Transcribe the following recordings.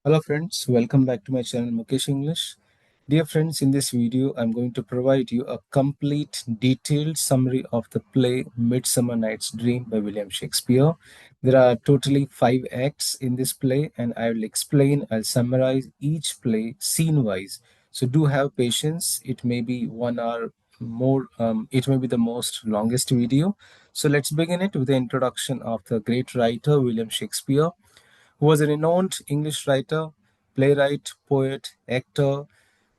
Hello friends, welcome back to my channel Mukesh English. Dear friends, in this video I'm going to provide you a complete detailed summary of the play Midsummer Night's Dream by William Shakespeare. There are totally 5 acts in this play and I'll summarize each play scene wise. So do have patience. It may be 1 hour more, it may be the most longest video. So let's begin it with the introduction of the great writer William Shakespeare, who was a renowned English writer, playwright, poet, actor,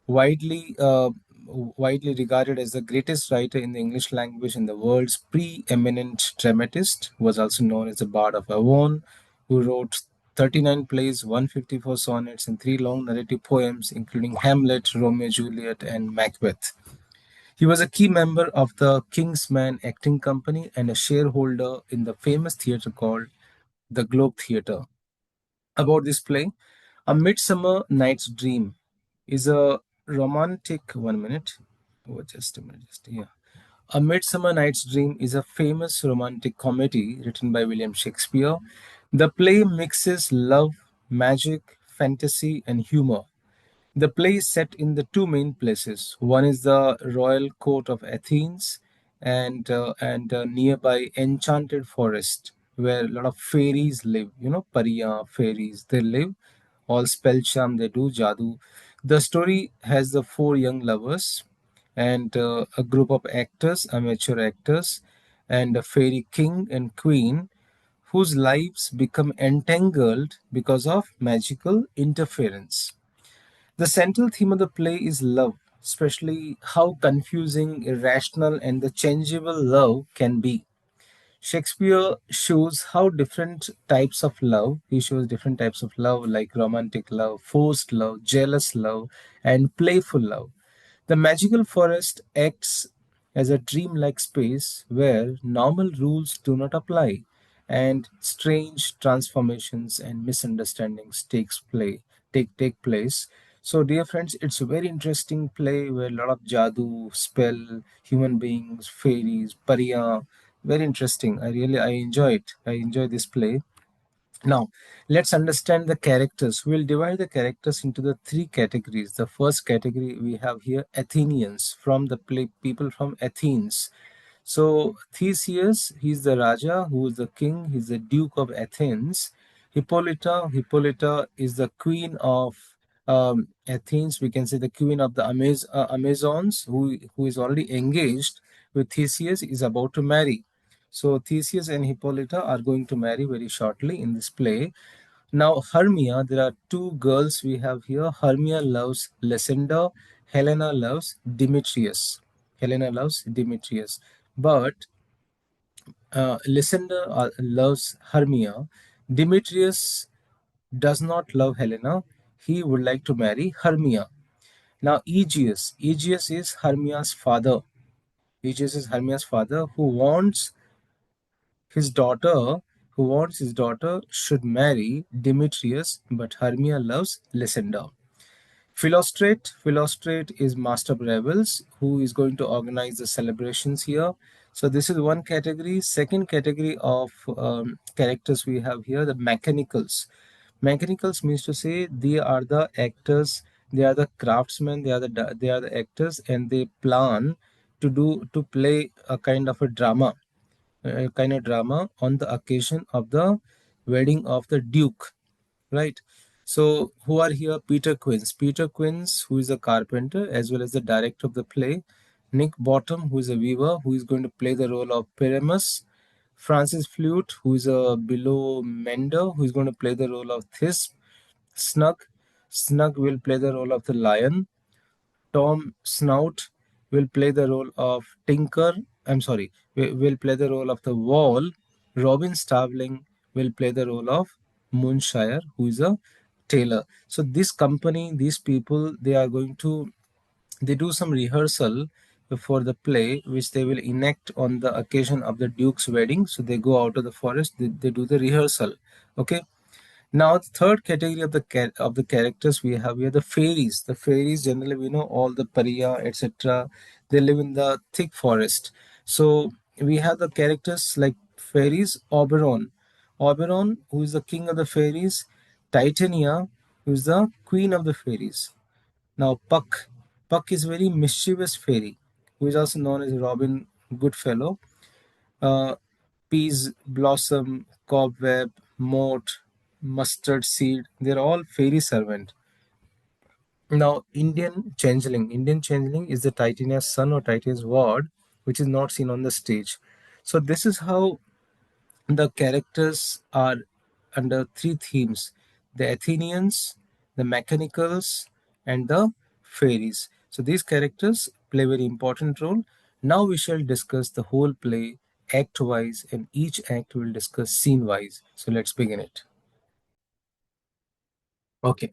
widely uh, widely regarded as the greatest writer in the English language and the world's preeminent dramatist, who was also known as the Bard of Avon, who wrote 39 plays, 154 sonnets, and 3 long narrative poems, including Hamlet, Romeo Juliet, and Macbeth. He was a key member of the King's Man Acting Company and a shareholder in the famous theatre called the Globe Theatre. About this play, A Midsummer Night's Dream is a romantic. 1 minute. Oh, just a minute. Yeah. A Midsummer Night's Dream is a famous romantic comedy written by William Shakespeare. The play mixes love, magic, fantasy, and humor. The play is set in the two main places. One is the royal court of Athens, and a nearby enchanted forest where a lot of fairies live. Pariya fairies. They live, all spell charm. They do jadoo. The story has the four young lovers and a group of actors, amateur actors, and a fairy king and queen whose lives become entangled because of magical interference. The central theme of the play is love, especially how confusing, irrational, and the changeable love can be. Shakespeare shows how different types of love, he shows different types of love like romantic love, forced love, jealous love, and playful love. The magical forest acts as a dreamlike space where normal rules do not apply and strange transformations and misunderstandings take place. So dear friends, it's a very interesting play where a lot of jadoo, spell, human beings, fairies, pariya, very interesting. I enjoy it. I enjoy this play. Now, let's understand the characters. We'll divide the characters into the 3 categories. The first category we have here Athenians, from the play people from Athens. So Theseus, he's the Raja, who is the king, he's the Duke of Athens. Hippolyta is the queen of Athens. We can say the queen of the Amazons, who is already engaged with Theseus, is about to marry. So Theseus and Hippolyta are going to marry very shortly in this play. Now Hermia, there are 2 girls we have here. Hermia loves Lysander, Helena loves Demetrius. Helena loves Demetrius. But Lysander loves Hermia. Demetrius does not love Helena. He would like to marry Hermia. Now Aegeus is Hermia's father. Aegeus is Hermia's father his daughter who wants his daughter should marry Demetrius, but Hermia loves Lysander. Philostrate is Master of Revels, who is going to organize the celebrations here. So this is one category. Second category of characters we have here, the mechanicals. Mechanicals means to say they are the actors, they are the craftsmen, they are the actors, and they plan to play a kind of drama on the occasion of the wedding of the Duke, right? So, who are here? Peter Quince. Peter Quince, who is a carpenter as well as the director of the play. Nick Bottom, who is a weaver, who is going to play the role of Pyramus. Francis Flute, who is a below mender, who is going to play the role of Thisbe. Snug. Snug will play the role of the lion. Tom Snout will play the role of Tinker. I'm sorry, will play the role of the Wall. Robin Starveling will play the role of Moonshire, who is a tailor. So this company, these people, they do some rehearsal for the play, which they will enact on the occasion of the Duke's wedding. So they go out of the forest, they do the rehearsal. Okay. Now, the third category of the characters we have here, the fairies. The fairies generally we know all the pariya, etc. They live in the thick forest. So we have the characters like fairies. Oberon, who is the king of the fairies. Titania, who is the queen of the fairies. Now, Puck is very mischievous fairy, who is also known as Robin Goodfellow. Uh, Peas, Blossom, Cobweb, Moat, Mustard Seed, they're all fairy servant. Now, Indian changeling is the Titania's son or Titania's ward, which is not seen on the stage. So this is how the characters are under three themes: the Athenians, the Mechanicals, and the fairies. So these characters play a very important role. Now we shall discuss the whole play act wise, and each act will discuss scene wise. So let's begin it. Okay,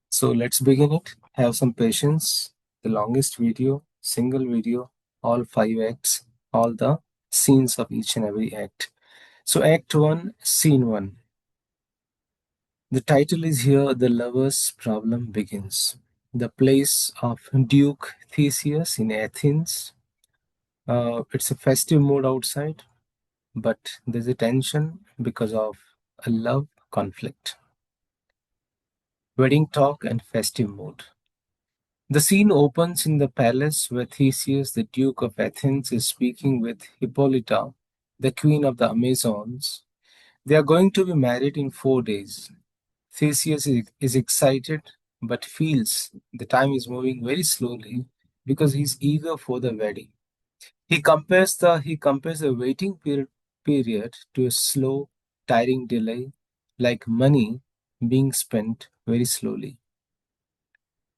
so let's begin it. Have some patience. The longest video, single video, all five acts, all the scenes of each and every act. So, Act 1, Scene 1. The title is here The Lover's Problem Begins. The place of Duke Theseus in Athens. It's a festive mood outside, but there's a tension because of a love conflict. Wedding talk and festive mood. The scene opens in the palace where Theseus, the Duke of Athens, is speaking with Hippolyta, the queen of the Amazons. They are going to be married in 4 days. Theseus is excited but feels the time is moving very slowly because he's eager for the wedding. He compares the waiting period to a slow, tiring delay, like money being spent very slowly.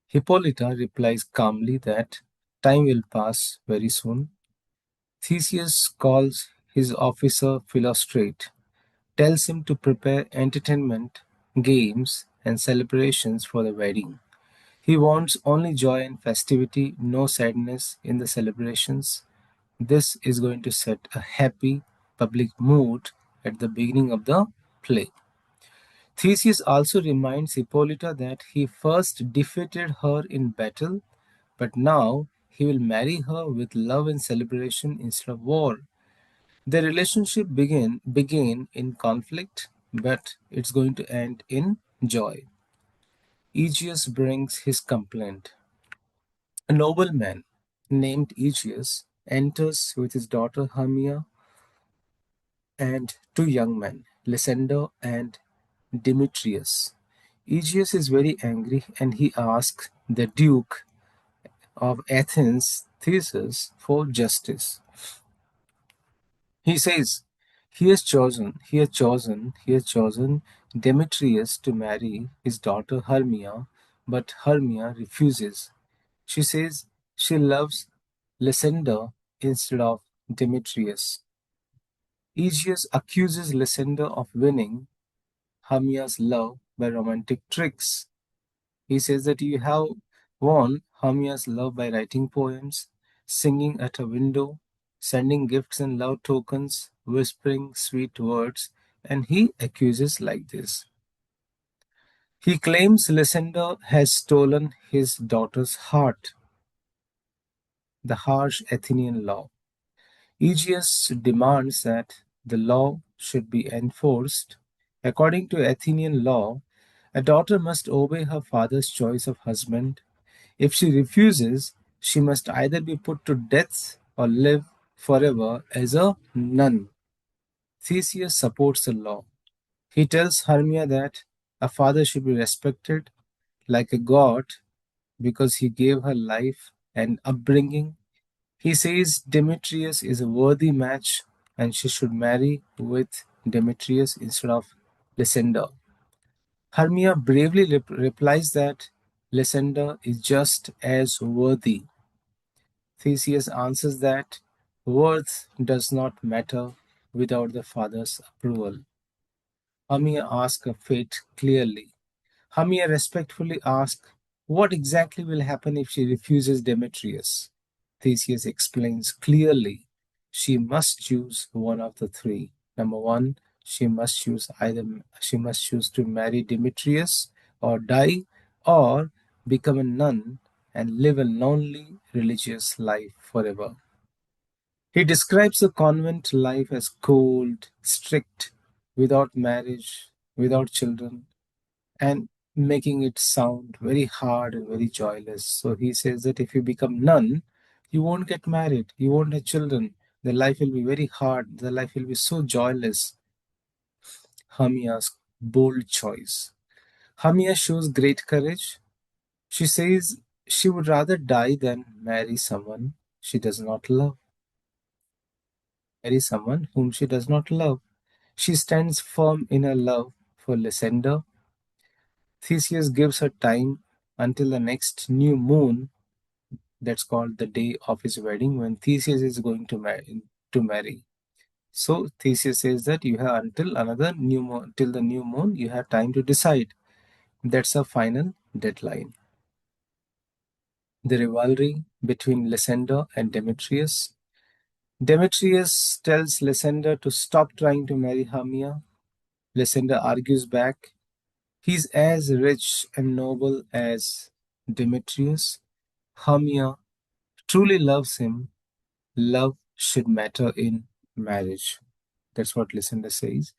Hippolyta replies calmly that time will pass very soon. Theseus calls his officer Philostrate, tells him to prepare entertainment, games, and celebrations for the wedding. He wants only joy and festivity, no sadness in the celebrations. This is going to set a happy public mood at the beginning of the play. Theseus also reminds Hippolyta that he first defeated her in battle, but now he will marry her with love and celebration instead of war. The relationship began in conflict, but it's going to end in joy. Aegeus brings his complaint. A nobleman named Aegeus enters with his daughter Hermia and two young men, Lysander and Demetrius. Aegeus is very angry and he asks the Duke of Athens, Theseus, for justice. He says, he has chosen Demetrius to marry his daughter Hermia, but Hermia refuses. She says she loves Lysander instead of Demetrius. Aegeus accuses Lysander of winning Hermia's love by romantic tricks. He says that you have won Hermia's love by writing poems, singing at a window, sending gifts and love tokens, whispering sweet words, and he accuses like this. He claims Lysander has stolen his daughter's heart, the harsh Athenian law. Aegeus demands that the law should be enforced. According to Athenian law, a daughter must obey her father's choice of husband. If she refuses, she must either be put to death or live forever as a nun. Theseus supports the law. He tells Hermia that a father should be respected like a god because he gave her life and upbringing. He says Demetrius is a worthy match and she should marry with Demetrius instead of Lysander. Hermia bravely replies that Lysander is just as worthy. Theseus answers that worth does not matter without the father's approval. Hermia asks her fate clearly. Hermia respectfully asks what exactly will happen if she refuses Demetrius. Theseus explains clearly she must choose one of the three. Number one, she must choose to marry Demetrius or die or become a nun and live a lonely religious life forever. He describes the convent life as cold, strict, without marriage, without children, and making it sound very hard and very joyless. So he says that if you become nun, you won't get married, you won't have children. The life will be very hard, the life will be so joyless. Hamia's bold choice. Hamia shows great courage. She says she would rather die than marry someone she does not love, marry someone whom she does not love. She stands firm in her love for Lysander. Theseus gives her time until the next new moon, that's called the day of his wedding, when Theseus is going to marry. So Theseus says that you have until another new moon, till the new moon, you have time to decide. That's a final deadline. The rivalry between Lysander and Demetrius. Demetrius tells Lysander to stop trying to marry Hermia. Lysander argues back. He's as rich and noble as Demetrius. Hermia truly loves him. Love should matter in marriage. That's what Lysander says.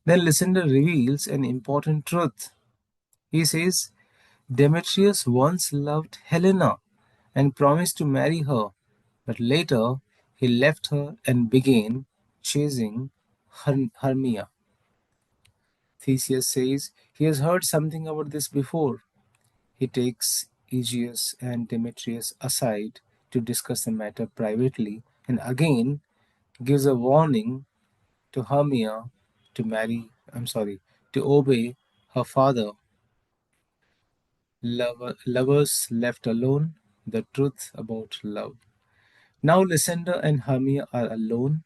Then Lysander reveals an important truth. He says, Demetrius once loved Helena and promised to marry her, but later he left her and began chasing Hermia. Theseus says he has heard something about this before. He takes Aegeus and Demetrius aside to discuss the matter privately and again gives a warning to Hermia to obey her father. Lovers left alone, the truth about love. Now Lysander and Hermia are alone.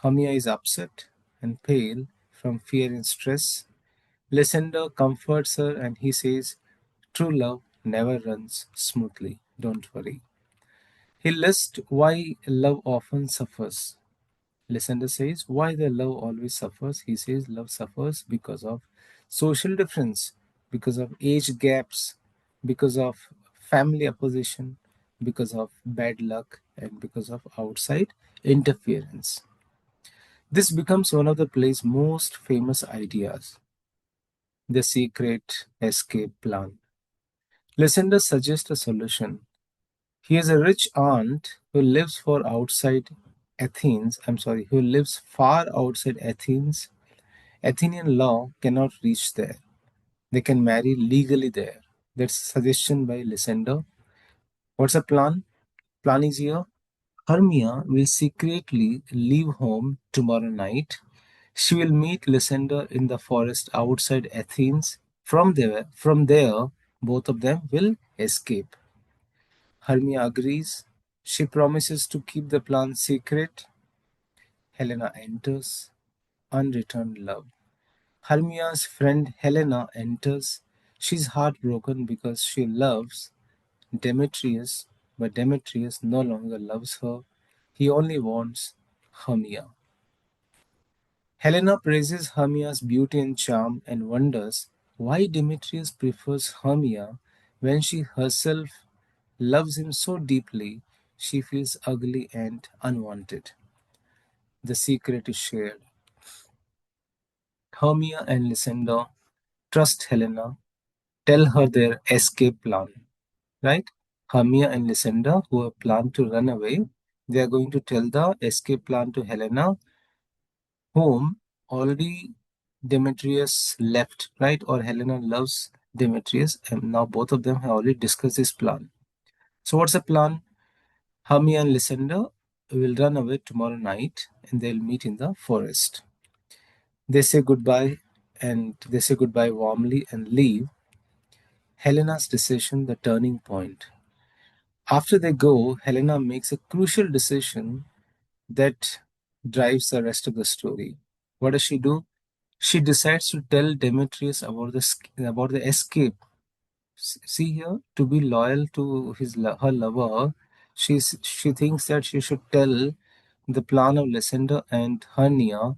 Hermia is upset and pale from fear and stress. Lysander comforts her and he says, true love never runs smoothly, don't worry. He lists why love often suffers. Lysander says, why the love always suffers? He says, love suffers because of social difference, because of age gaps, because of family opposition, because of bad luck, and because of outside interference. This becomes one of the play's most famous ideas, the secret escape plan. Lysander suggests a solution. He has a rich aunt who lives far outside Athens. Athenian law cannot reach there. They can marry legally there. That's a suggestion by Lysander. What's the plan? Plan is here. Hermia will secretly leave home tomorrow night. She will meet Lysander in the forest outside Athens. From there, both of them will escape. Hermia agrees. She promises to keep the plan secret. Helena enters. Unreturned love. Hermia's friend Helena enters. She's heartbroken because she loves Demetrius, but Demetrius no longer loves her. He only wants Hermia. Helena praises Hermia's beauty and charm and wonders why Demetrius prefers Hermia when she herself loves him so deeply she feels ugly and unwanted. The secret is shared. Hermia and Lysander trust Helena, tell her their escape plan, right? Hermia and Lysander, who have planned to run away, they are going to tell the escape plan to Helena, whom already Demetrius left, right? Or Helena loves Demetrius, and now both of them have already discussed this plan. So, what's the plan? Hermia and Lysander will run away tomorrow night and they'll meet in the forest. They say goodbye warmly and leave. Helena's decision, the turning point. After they go, Helena makes a crucial decision that drives the rest of the story. What does she do? She decides to tell Demetrius about the escape. See here, to be loyal to her lover, she thinks that she should tell the plan of Lysander and Hermia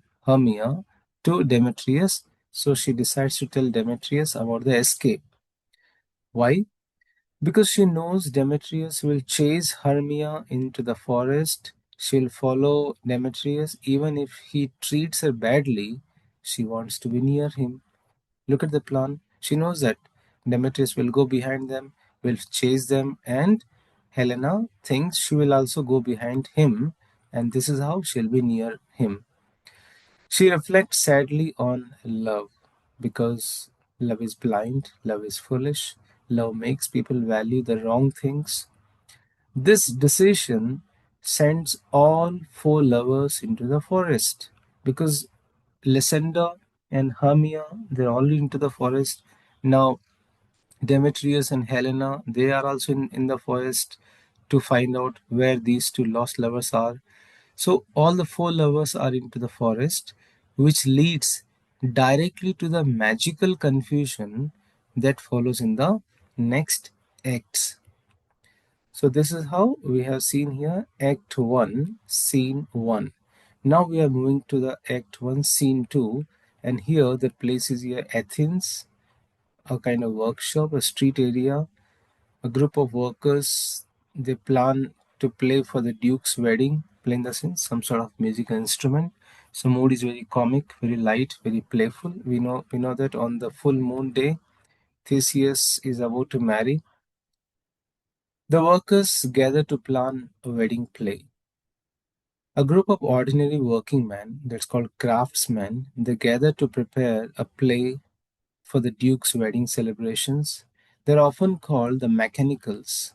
to Demetrius. So she decides to tell Demetrius about the escape. Why? Because she knows Demetrius will chase Hermia into the forest. She'll follow Demetrius even if he treats her badly. She wants to be near him. Look at the plan. She knows that Demetrius will go behind them, will chase them, and Helena thinks she will also go behind him, and this is how she'll be near him. She reflects sadly on love because love is blind, love is foolish, love makes people value the wrong things. This decision sends all four lovers into the forest because Lysander and Hermia, they're already into the forest. Now, Demetrius and Helena, they are also in the forest to find out where these two lost lovers are. So, all the four lovers are into the forest, which leads directly to the magical confusion that follows in the next acts. So this is how we have seen here Act 1, Scene 1. Now we are moving to the Act 1, Scene 2, and here the place is here Athens, a kind of workshop, a street area, a group of workers. They plan to play for the Duke's wedding, playing the sense some sort of musical instrument. So mood is very comic, very light, very playful. We know that on the full moon day, Theseus is about to marry. The workers gather to plan a wedding play. A group of ordinary working men, that's called craftsmen, they gather to prepare a play for the Duke's wedding celebrations. They're often called the mechanicals.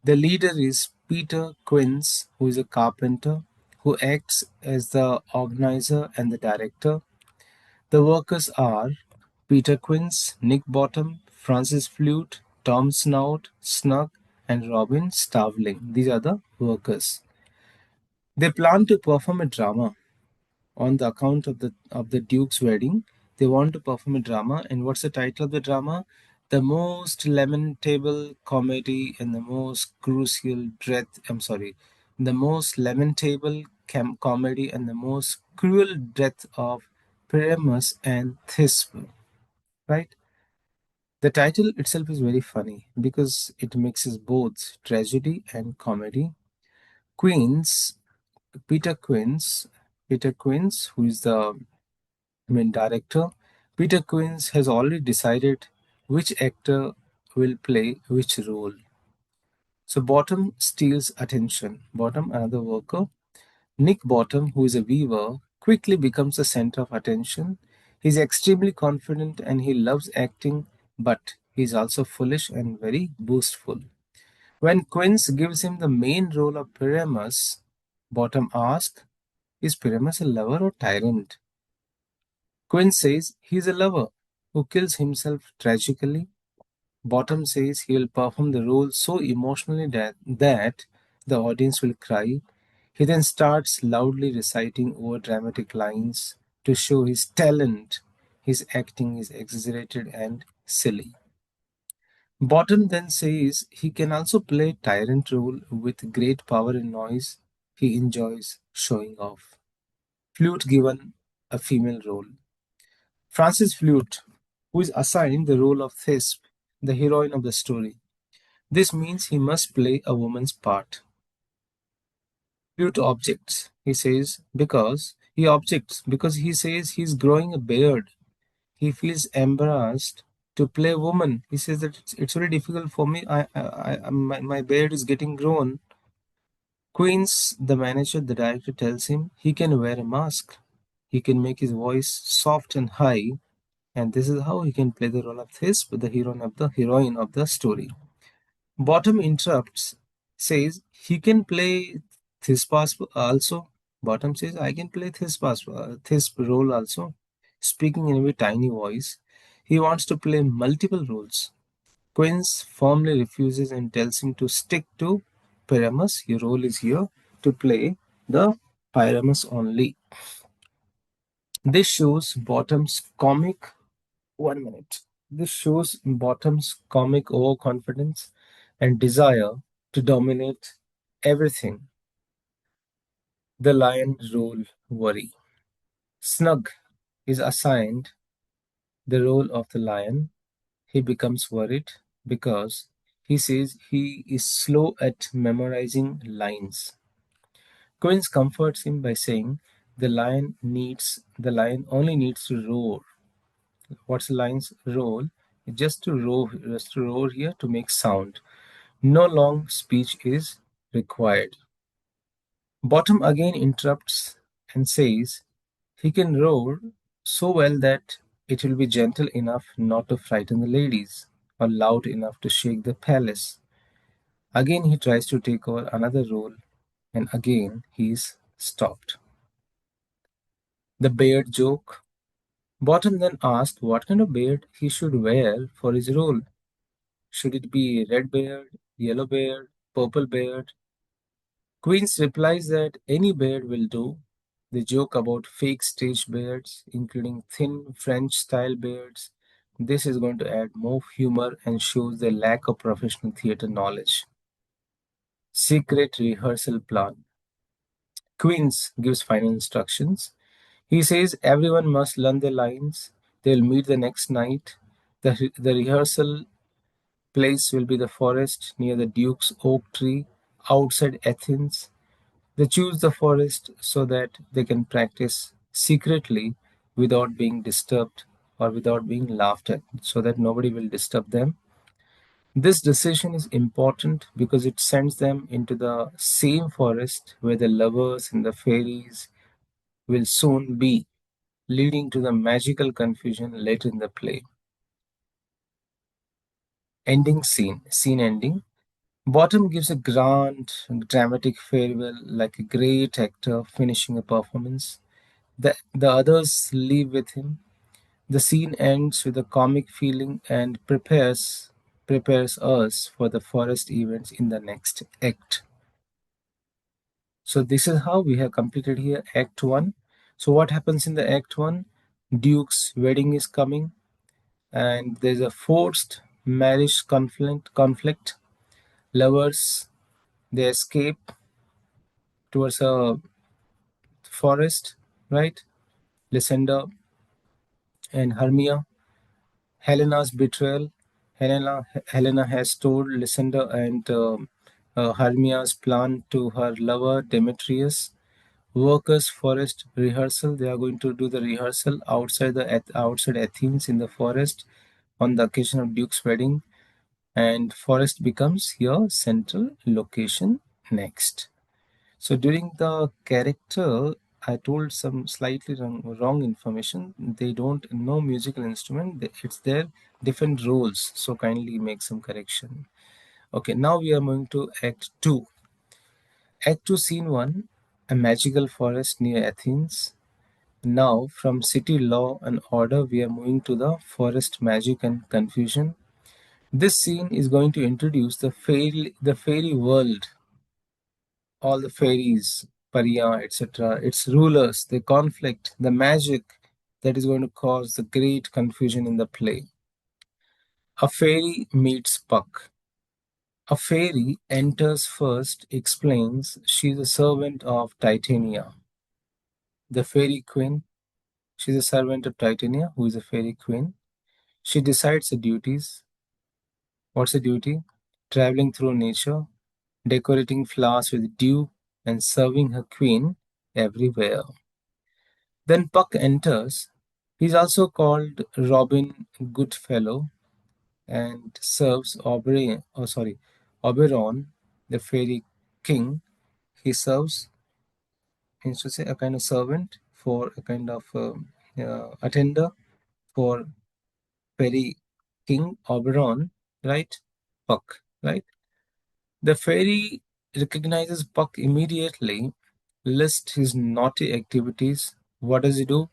The leader is Peter Quince, who is a carpenter, who acts as the organizer and the director. The workers are Peter Quince, Nick Bottom, Francis Flute, Tom Snout, Snug, and Robin Starveling. These are the workers. They plan to perform a drama on the account of the Duke's wedding. They want to perform a drama, and what's the title of the drama? The most lamentable comedy and the most crucial death. I'm sorry, the most lamentable comedy and the most cruel death of Pyramus and Thisbe. Right? The title itself is very funny because it mixes both tragedy and comedy. Queens, Peter Quince, Peter Quince, who is the main director, Peter Quince has already decided which actor will play which role. So Bottom steals attention. Bottom, another worker. Nick Bottom, who is a weaver, quickly becomes the center of attention. He's extremely confident and he loves acting, but he's also foolish and very boastful. When Quince gives him the main role of Pyramus, Bottom asks, is Pyramus a lover or tyrant? Quinn says he is a lover who kills himself tragically. Bottom says he will perform the role so emotionally that the audience will cry. He then starts loudly reciting over dramatic lines to show his talent. His acting is exaggerated and silly. Bottom then says he can also play tyrant role with great power and noise. He enjoys showing off. Flute given a female role. Francis Flute, who is assigned the role of Thisbe, the heroine of the story. This means he must play a woman's part. Flute objects, because he says he's growing a beard. He feels embarrassed to play a woman. He says that it's very difficult for me. My beard is getting grown. Queens, the manager, the director tells him he can wear a mask. He can make his voice soft and high, and this is how he can play the role of Thisbe, the heroine of the story. Bottom interrupts, says he can play Thisbe also. Bottom says I can play Thisbe role also. Speaking in a very tiny voice, he wants to play multiple roles. Quince firmly refuses and tells him to stick to Pyramus. Your role is here to play the Pyramus only. This shows Bottom's comic. 1 minute. This shows Bottom's comic overconfidence and desire to dominate everything. The lion role worry. Snug is assigned the role of the lion. He becomes worried because he says he is slow at memorizing lines. Quince comforts him by saying the lion only needs to roar. What's the lion's role? just to roar here to make sound. No long speech is required. Bottom again interrupts and says he can roar so well that it will be gentle enough not to frighten the ladies, or loud enough to shake the palace. Again he tries to take over another role, and again he is stopped. The beard joke. Bottom then asked what kind of beard he should wear for his role. Should it be red beard, yellow beard, purple beard? Queens replies that any beard will do. They joke about fake stage beards, including thin French-style beards. This is going to add more humor and shows their lack of professional theater knowledge. Secret rehearsal plan. Queens gives final instructions. He says everyone must learn their lines. They'll meet the next night. The rehearsal place will be the forest near the Duke's oak tree outside Athens. They choose the forest so that they can practice secretly without being disturbed or without being laughed at, so that nobody will disturb them. This decision is important because it sends them into the same forest where the lovers and the fairies will soon be, leading to the magical confusion later in the play. Ending scene, scene ending. Bottom gives a grand, dramatic farewell like a great actor finishing a performance. The others leave with him. The scene ends with a comic feeling and prepares us for the forest events in the next act. So this is how we have completed here Act 1. So what happens in the Act 1? Duke's wedding is coming, and there's a forced marriage conflict. Lovers, they escape towards a forest, right? Lysander and Hermia. Helena's betrayal. Helena has told Lysander and Hermia's plan to her lover Demetrius. Workers' forest rehearsal. They are going to do the rehearsal outside Athens in the forest on the occasion of Duke's wedding, and forest becomes your central location next. So during the character, I told some slightly wrong information. They don't know musical instrument. It's their different roles. So kindly make some correction. Okay, now we are moving to Act 2. Act 2, Scene 1, a magical forest near Athens. Now, from city law and order, we are moving to the forest magic and confusion. This scene is going to introduce the fairy world, all the fairies, Pariya, etc., its rulers, the conflict, the magic that is going to cause the great confusion in the play. A fairy meets Puck. A fairy enters first, explains she is a servant of Titania. The fairy queen, she is a servant of Titania, who is a fairy queen. She decides the duties. What's the duty? Traveling through nature, decorating flowers with dew, and serving her queen everywhere. Then Puck enters. He's also called Robin Goodfellow and serves Oberon, the fairy king. He serves, means to say, a kind of servant for a kind of attender for fairy king Oberon, right? Puck, right? The fairy recognizes Puck immediately, lists his naughty activities. What does he do?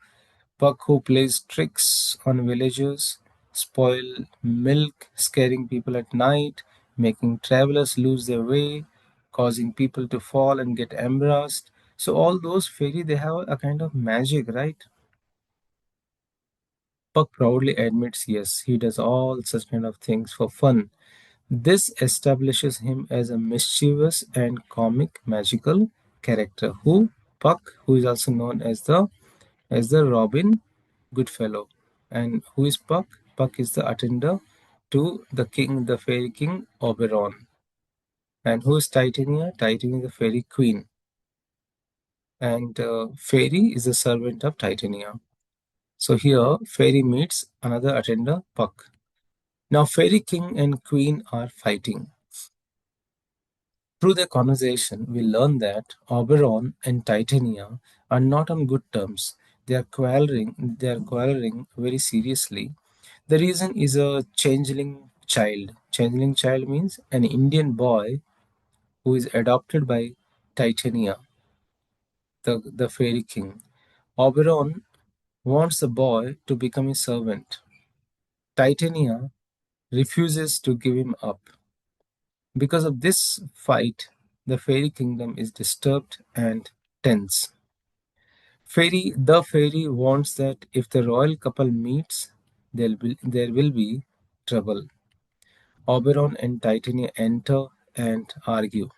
Puck, who plays tricks on villagers, spoil milk, scaring people at night, making travelers lose their way, causing people to fall and get embarrassed. So all those fairy, they have a kind of magic, right? Puck proudly admits, yes, he does all such kind of things for fun. This establishes him as a mischievous and comic magical character. Who? Puck, who is also known as the Robin Goodfellow. And who is Puck? Puck is the attender to the king, the fairy king Oberon. And who is Titania? Titania is the fairy queen. And fairy is the servant of Titania. So here, fairy meets another attender, Puck. Now, Fairy King and Queen are fighting. Through their conversation, we learn that Oberon and Titania are not on good terms. They are quarreling very seriously. The reason is a changeling child. Changeling child means an Indian boy who is adopted by Titania, the fairy king. Oberon wants the boy to become his servant. Titania refuses to give him up. Because of this fight, the fairy kingdom is disturbed and tense. The fairy warns that if the royal couple meets, there will be trouble. Oberon and Titania enter and argue.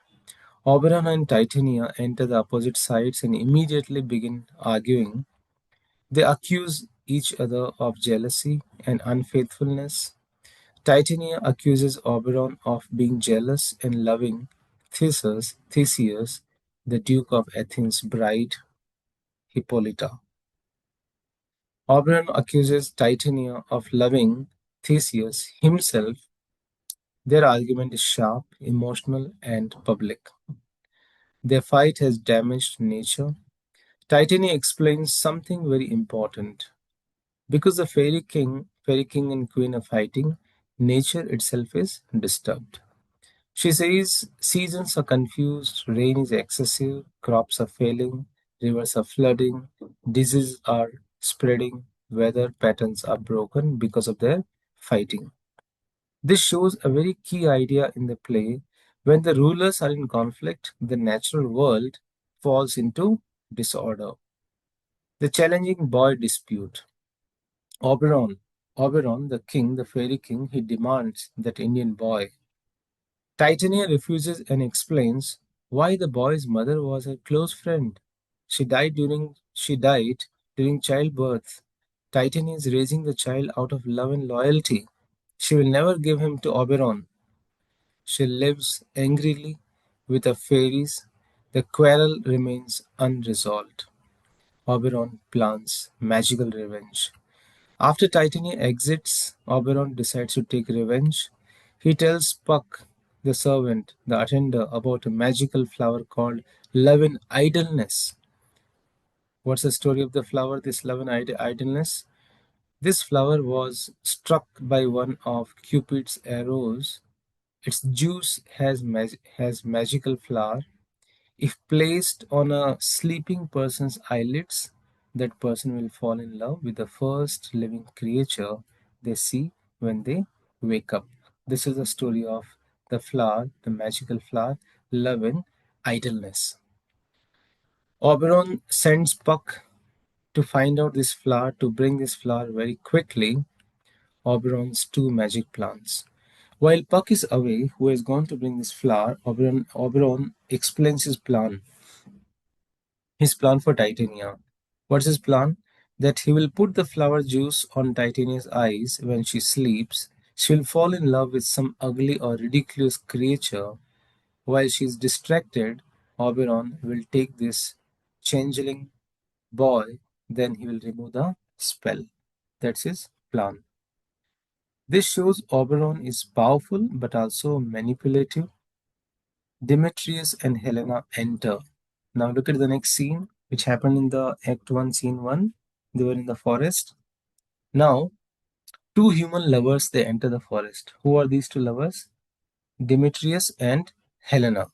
Oberon and Titania enter the opposite sides and immediately begin arguing. They accuse each other of jealousy and unfaithfulness. Titania accuses Oberon of being jealous and loving Theseus, the Duke of Athens' bride, Hippolyta. Oberon accuses Titania of loving Theseus himself. Their argument is sharp, emotional, and public. Their fight has damaged nature. Titania explains something very important. Because the fairy king and queen are fighting, nature itself is disturbed. She says seasons are confused, rain is excessive, crops are failing, rivers are flooding, diseases are spreading, weather patterns are broken because of their fighting. This shows a very key idea in the play. When the rulers are in conflict, the natural world falls into disorder. The challenging boy dispute. Oberon, Oberon, the king, the fairy king, he demands that Indian boy. Titania refuses and explains why the boy's mother was her close friend. She died during childbirth. Titania is raising the child out of love and loyalty. She will never give him to Oberon. She lives angrily with the fairies. The quarrel remains unresolved. Oberon plans magical revenge. After Titania exits, Oberon decides to take revenge. He tells Puck, the servant, the attender, about a magical flower called love and idleness. What's the story of the flower, this love and idleness? This flower was struck by one of Cupid's arrows. Its juice has magical flower. If placed on a sleeping person's eyelids, that person will fall in love with the first living creature they see when they wake up. This is the story of the flower, the magical flower, love and idleness. Oberon sends Puck to find out this flower, to bring this flower very quickly. Oberon's two magic plants. While Puck is away, who has gone to bring this flower, Oberon explains his plan for Titania. What's his plan? That he will put the flower juice on Titania's eyes when she sleeps. She will fall in love with some ugly or ridiculous creature. While she is distracted, Oberon will take this changeling boy, then he will remove the spell. That's his plan. This shows Oberon is powerful but also manipulative. Demetrius and Helena enter. Now look at the next scene, which happened in the Act 1, Scene 1. They were in the forest. Now, two human lovers, they enter the forest. Who are these two lovers? Demetrius and Helena.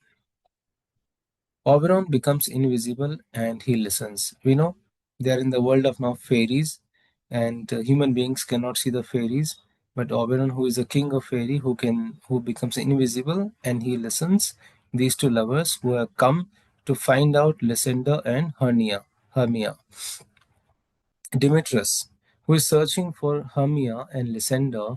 Oberon becomes invisible and he listens. We know they are in the world of now fairies, and human beings cannot see the fairies. But Oberon, who is the king of fairy, who becomes invisible and he listens. These two lovers who have come to find out Lysander and Hermia. Demetrius, who is searching for Hermia and Lysander,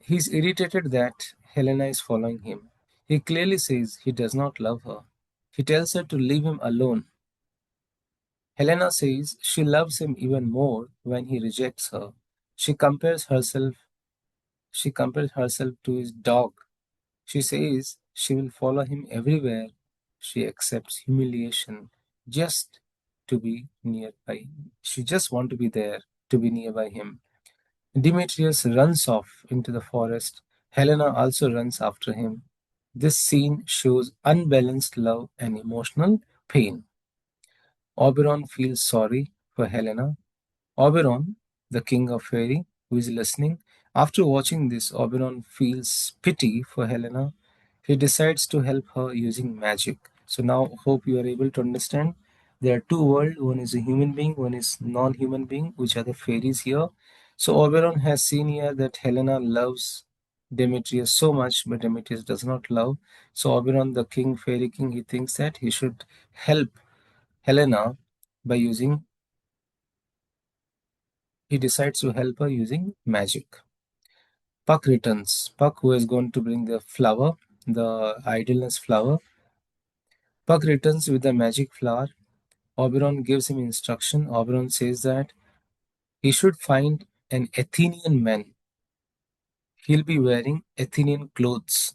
he is irritated that Helena is following him. He clearly says he does not love her. He tells her to leave him alone. Helena says she loves him even more when he rejects her. She compares herself she compares herself to his dog. She says she will follow him everywhere. She accepts humiliation just to be nearby. She just wants to be there, to be nearby him. Demetrius runs off into the forest. Helena also runs after him. This scene shows unbalanced love and emotional pain. Oberon feels sorry for Helena. Oberon, the king of fairy, who is listening, after watching this, Oberon feels pity for Helena. He decides to help her using magic. So now, hope you are able to understand. There are two worlds. One is a human being, one is non-human being, which are the fairies here. So Oberon has seen here that Helena loves Demetrius so much, but Demetrius does not love. So Oberon, the king, fairy king, he thinks that he should help Helena by using he decides to help her using magic. Puck returns. Puck, who is going to bring the flower, the idleness flower. Puck returns with the magic flower. Oberon gives him instruction. Oberon says that he should find an Athenian man. He'll be wearing Athenian clothes.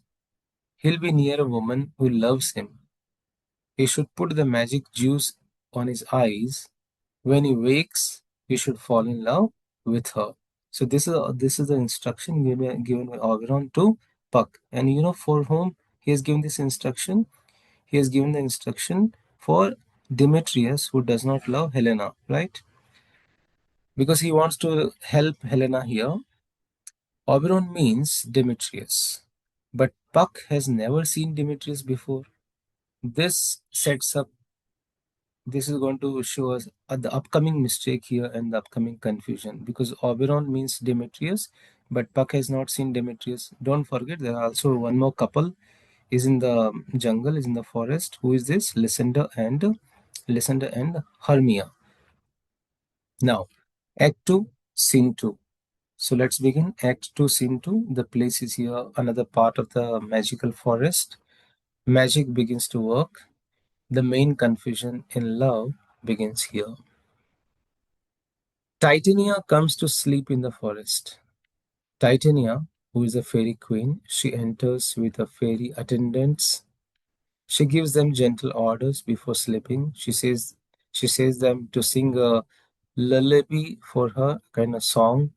He'll be near a woman who loves him. He should put the magic juice on his eyes. When he wakes, he should fall in love with her. So this is the instruction given by Oberon to Puck. And you know for whom he has given this instruction? He has given the instruction for Demetrius, who does not love Helena, right? Because he wants to help Helena here. Oberon means Demetrius. But Puck has never seen Demetrius before. This sets up this is going to show us the upcoming mistake here and the upcoming confusion, because Oberon means Demetrius, but Puck has not seen Demetrius. Don't forget, there are also one more couple is in the jungle, is in the forest. Who is this? Lysander and Hermia. Now, Act 2, Scene 2. So let's begin. Act 2, Scene 2. The place is here, another part of the magical forest. Magic begins to work. The main confusion in love begins here. Titania comes to sleep in the forest. Titania, who is a fairy queen, she enters with her fairy attendants. She gives them gentle orders before sleeping. She says them to sing a lullaby for her, kind of song,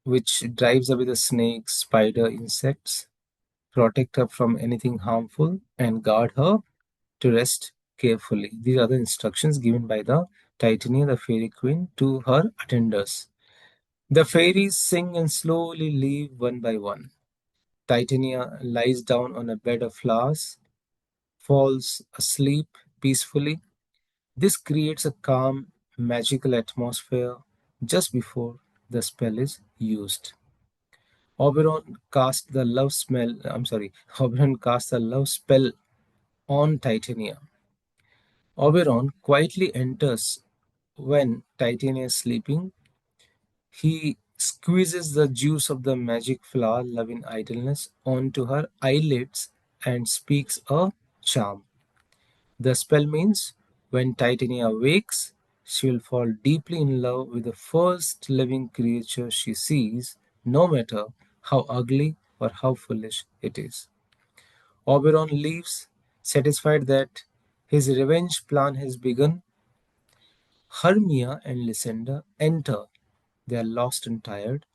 which drives away the snakes, spider, insects, protect her from anything harmful, and guard her to rest carefully. These are the instructions given by the Titania, the fairy queen, to her attenders. The fairies sing and slowly leave one by one. Titania lies down on a bed of flowers, falls asleep peacefully. This creates a calm, magical atmosphere just before the spell is used. Oberon casts the love spell. Oberon casts the love spell on Titania. Oberon quietly enters when Titania is sleeping. He squeezes the juice of the magic flower, loving idleness, onto her eyelids and speaks a charm. The spell means when Titania wakes, she will fall deeply in love with the first living creature she sees, no matter how ugly or how foolish it is. Oberon leaves, satisfied that his revenge plan has begun. Hermia and Lysander enter. They are lost and tired.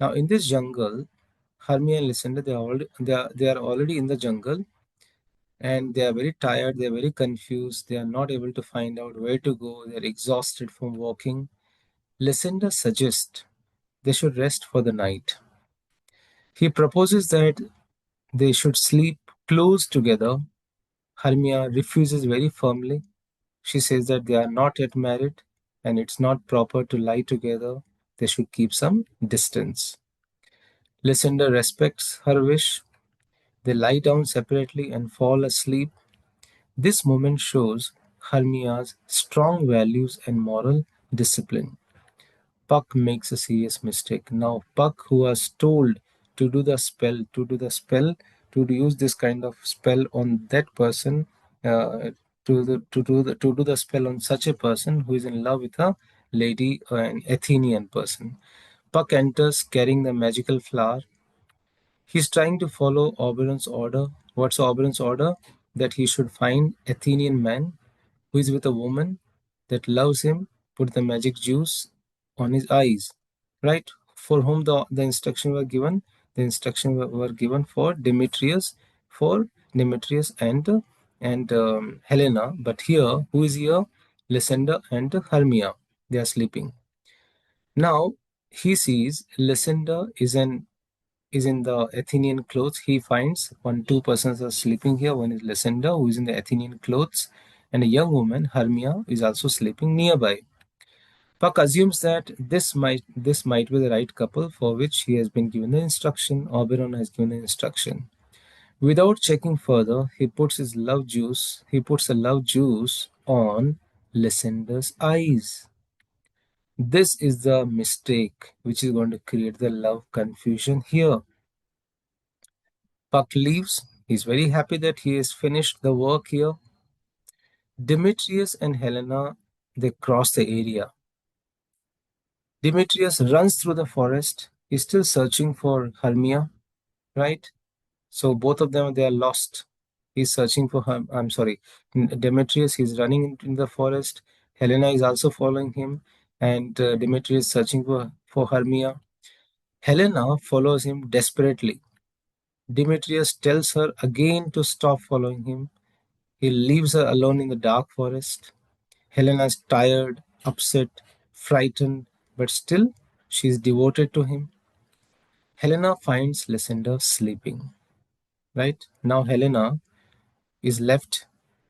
Now, in this jungle, Hermia and Lysander, they are already in the jungle, and they are very tired. They are very confused. They are not able to find out where to go. They are exhausted from walking. Lysander suggests they should rest for the night. He proposes that they should sleep close together. Hermia refuses very firmly. She says that they are not yet married and it's not proper to lie together. They should keep some distance. Lysander respects her wish. They lie down separately and fall asleep. This moment shows Hermia's strong values and moral discipline. Puck makes a serious mistake. Now, Puck, who was told to use this kind of spell on that person, to do the spell on such a person who is in love with a lady, an Athenian person. Puck enters carrying the magical flower. He's trying to follow Oberon's order. What's Oberon's order? That he should find Athenian man who is with a woman that loves him, put the magic juice on his eyes, right? For whom the instruction were given? The instruction were given for Demetrius and Helena. But here, who is here? Lysander and Hermia. They are sleeping. Now he sees Lysander is in the Athenian clothes. He finds two persons are sleeping here. One is Lysander, who is in the Athenian clothes, and a young woman, Hermia, is also sleeping nearby. Puck assumes that this might be the right couple for which he has been given the instruction. Oberon has given the instruction. Without checking further, he puts the love juice on Lysander's eyes. This is the mistake which is going to create the love confusion here. Puck leaves. He's very happy that he has finished the work here. Demetrius and Helena, they cross the area. Demetrius runs through the forest. He's still searching for Hermia, right? So both of them, they are lost. He's searching for her. I'm sorry. Demetrius, he's running in the forest. Helena is also following him. And Demetrius is searching for Hermia. Helena follows him desperately. Demetrius tells her again to stop following him. He leaves her alone in the dark forest. Helena is tired, upset, frightened, but still she is devoted to him. Helena finds Lysander sleeping. Right? Now Helena is left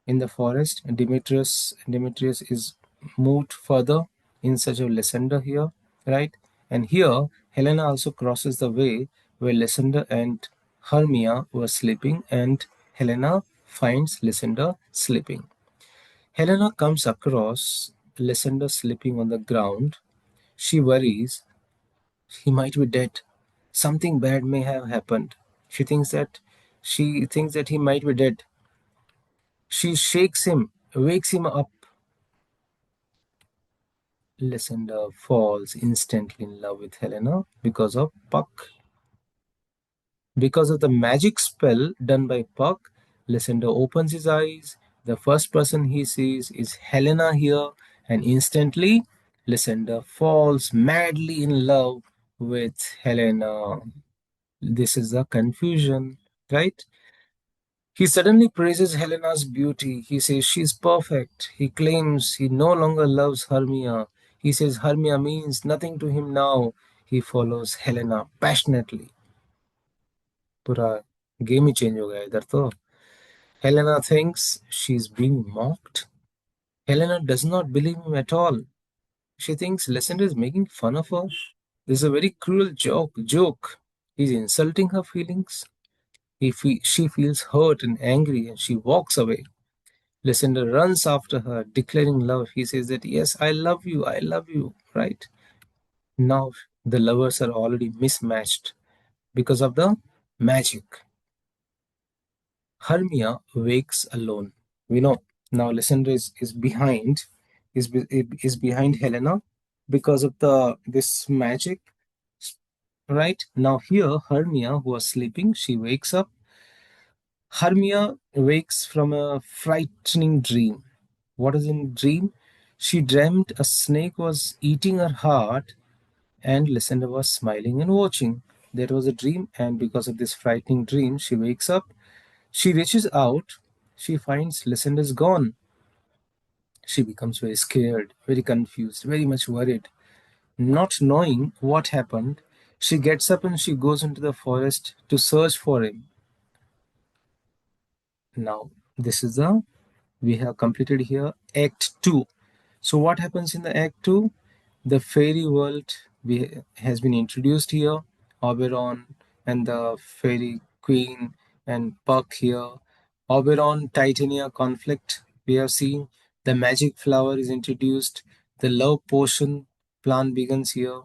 in the forest, and Demetrius is moved further in search of Lysander here, right? And here Helena also crosses the way where Lysander and Hermia were sleeping, and Helena finds Lysander sleeping. Helena comes across Lysander sleeping on the ground. She worries he might be dead. Something bad may have happened. She thinks that he might be dead. She shakes him, wakes him up. Lysander falls instantly in love with Helena because of Puck. Because of the magic spell done by Puck, Lysander opens his eyes. The first person he sees is Helena here, and instantly Lysander falls madly in love with Helena. This is the confusion, right? He suddenly praises Helena's beauty. He says she's perfect. He claims he no longer loves Hermia. He says Hermia means nothing to him now. He follows Helena passionately. पूरा game ही change हो गया इधर तो. Helena thinks she's being mocked. Helena does not believe him at all. She thinks Lysander is making fun of her. This is a very cruel joke. He's insulting her feelings. She feels hurt and angry, and she walks away. Lysander runs after her, declaring love. He says that, yes, I love you, right? Now the lovers are already mismatched because of the magic. Hermia wakes alone. We know now Lysander is behind, is behind Helena because of this magic, right? Now here, Hermia, who was sleeping, she wakes up. Hermia wakes from a frightening dream. What is in dream? She dreamt a snake was eating her heart, and Lysander was smiling and watching. That was a dream, and because of this frightening dream, she wakes up. She reaches out. She finds Lysander's gone. She becomes very scared, very confused, very much worried. Not knowing what happened, she gets up and she goes into the forest to search for him. Now, this is the we have completed here Act 2. So what happens in the Act 2? The fairy world has been introduced here. Oberon and the fairy queen and Puck here. Oberon Titania conflict we have seen. The magic flower is introduced. The love potion plan begins here.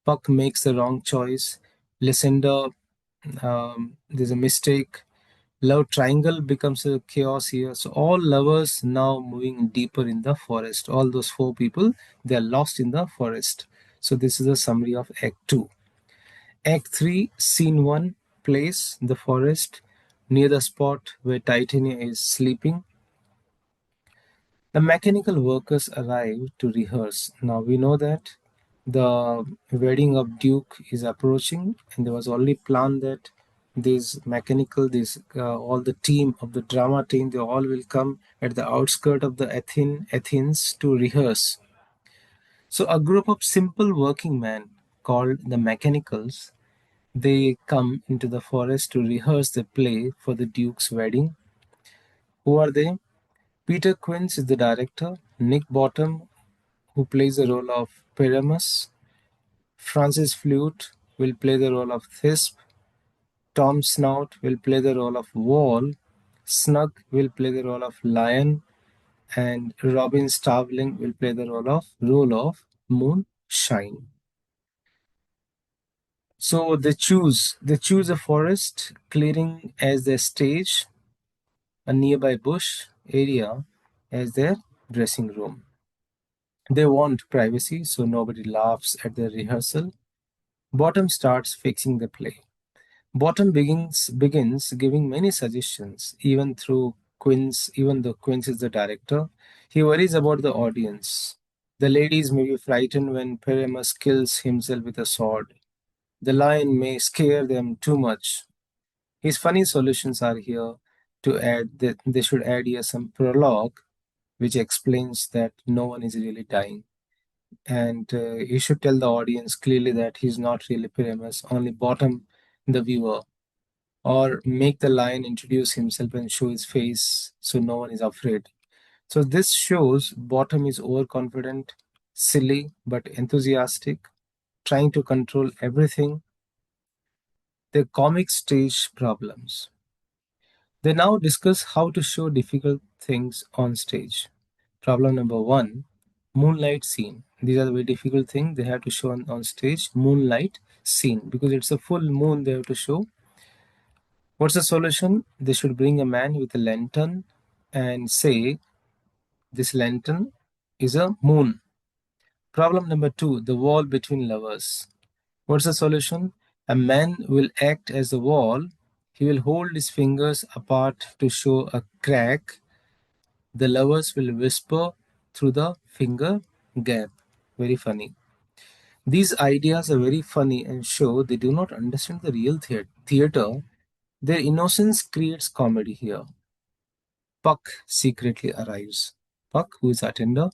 Puck makes the wrong choice. Lysander, there's a mistake. Love triangle becomes a chaos here. So all lovers now moving deeper in the forest. All those four people, they are lost in the forest. So this is a summary of Act 2. Act 3, Scene 1, place, the forest, near the spot where Titania is sleeping. The mechanical workers arrive to rehearse. Now we know that the wedding of Duke is approaching, and there was already planned that this all the team of the drama team, they all will come at the outskirt of the Athens to rehearse. So a group of simple working men called the mechanicals, they come into the forest to rehearse the play for the Duke's wedding. Who are they? Peter Quince is the director. Nick Bottom, who plays the role of Pyramus. Francis Flute will play the role of Thisbe. Tom Snout will play the role of Wall. Snug will play the role of Lion. And Robin Starveling will play the role of Moonshine. So they choose a forest clearing as their stage, a nearby bush area as their dressing room. They want privacy, so nobody laughs at their rehearsal. Bottom starts fixing the play. Bottom begins giving many suggestions, even though Quince is the director. He worries about the audience. The ladies may be frightened when Pyramus kills himself with a sword. The lion may scare them too much. His funny solutions are here to add that they should add here some prologue which explains that no one is really dying. And he should tell the audience clearly that he's not really Pyramus, only Bottom, the viewer. Or make the lion introduce himself and show his face so no one is afraid. So this shows Bottom is overconfident, silly, but enthusiastic, trying to control everything. The comic stage problems. They now discuss how to show difficult things on stage. Problem number one, moonlight scene. These are the very difficult things they have to show on stage. Moonlight scene, because it's a full moon they have to show. What's the solution? They should bring a man with a lantern and say, this lantern is a moon. Problem number two, the wall between lovers. What's the solution? A man will act as a wall. He will hold his fingers apart to show a crack. The lovers will whisper through the finger gap. Very funny. These ideas are very funny and show they do not understand the real theater. Their innocence creates comedy here. Puck secretly arrives. Puck, who is attender,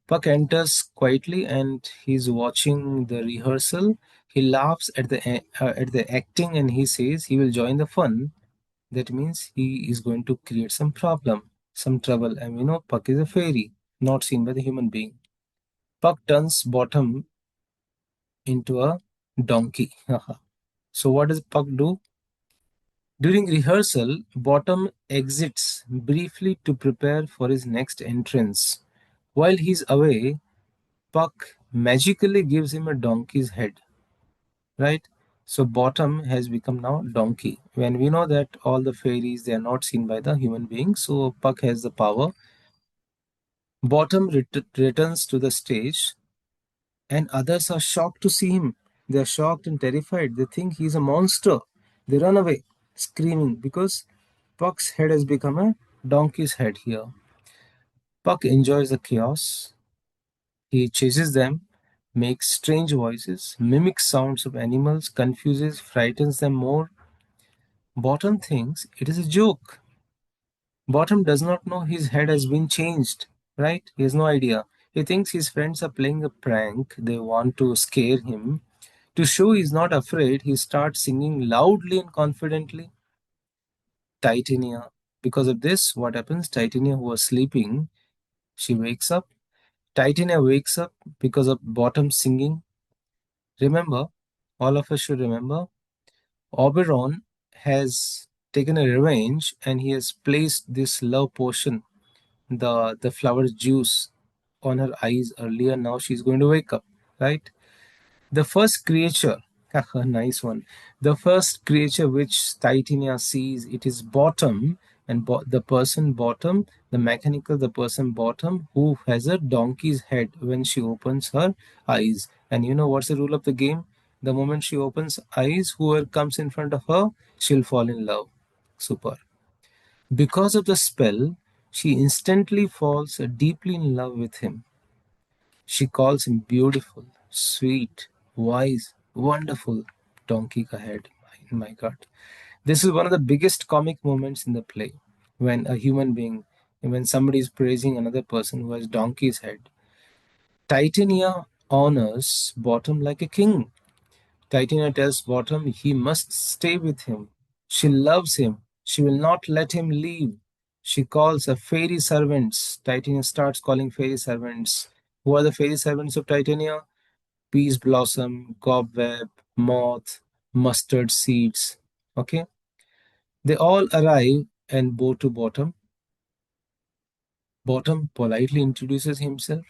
Puck enters quietly and he's watching the rehearsal. He laughs at the acting and he says he will join the fun. That means he is going to create some problem, some trouble. And we know Puck is a fairy, not seen by the human being. Puck turns Bottom into a donkey. So what does Puck do? During rehearsal, Bottom exits briefly to prepare for his next entrance. While he's away, Puck magically gives him a donkey's head, right? So Bottom has become now donkey. When we know that all the fairies, they are not seen by the human being, so Puck has the power. Bottom returns to the stage and others are shocked to see him. They are shocked and terrified. They think he's a monster. They run away, screaming, because Puck's head has become a donkey's head here. Puck enjoys the chaos. He chases them, makes strange voices, mimics sounds of animals, confuses, frightens them more. Bottom thinks it is a joke. Bottom does not know his head has been changed, right? He has no idea. He thinks his friends are playing a prank. They want to scare him. To show he's not afraid, he starts singing loudly and confidently. Titania. Because of this, what happens? Titania, who was sleeping, she wakes up. Titania wakes up because of Bottom singing. Remember, all of us should remember, Oberon has taken a revenge and he has placed this love potion, the flower juice, on her eyes earlier. Now she's going to wake up, right? The first creature, nice one. The first creature which Titania sees, it is Bottom, and the person Bottom, the mechanical, the person Bottom, who has a donkey's head when she opens her eyes. And you know what's the rule of the game? The moment she opens eyes, whoever comes in front of her, she'll fall in love. Super. Because of the spell, She instantly falls deeply in love with him. She calls him beautiful, sweet, wise, wonderful. Donkey ka head. My God. This is one of the biggest comic moments in the play. When a human being, when somebody is praising another person who has donkey's head. Titania honors Bottom like a king. Titania tells Bottom he must stay with him. She loves him. She will not let him leave. She calls her fairy servants. Titania starts calling fairy servants. Who are the fairy servants of Titania? Peace blossom, cobweb, moth, mustard seeds. Okay. They all arrive and bow to Bottom. Bottom politely introduces himself,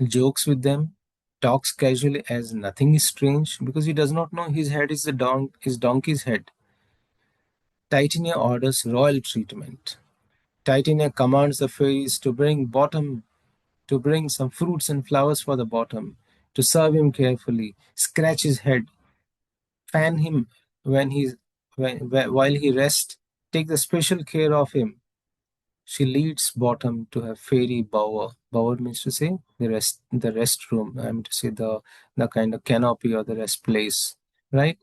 jokes with them, talks casually as nothing is strange because he does not know his head is his donkey's head. Titania orders royal treatment. Titania commands the fairies to bring some fruits and flowers for the Bottom, to serve him carefully, scratch his head, fan him when he's while he rests, take the special care of him. She leads Bottom to her fairy bower. Bower means to say the rest room. I mean to say the kind of canopy or the rest place, right?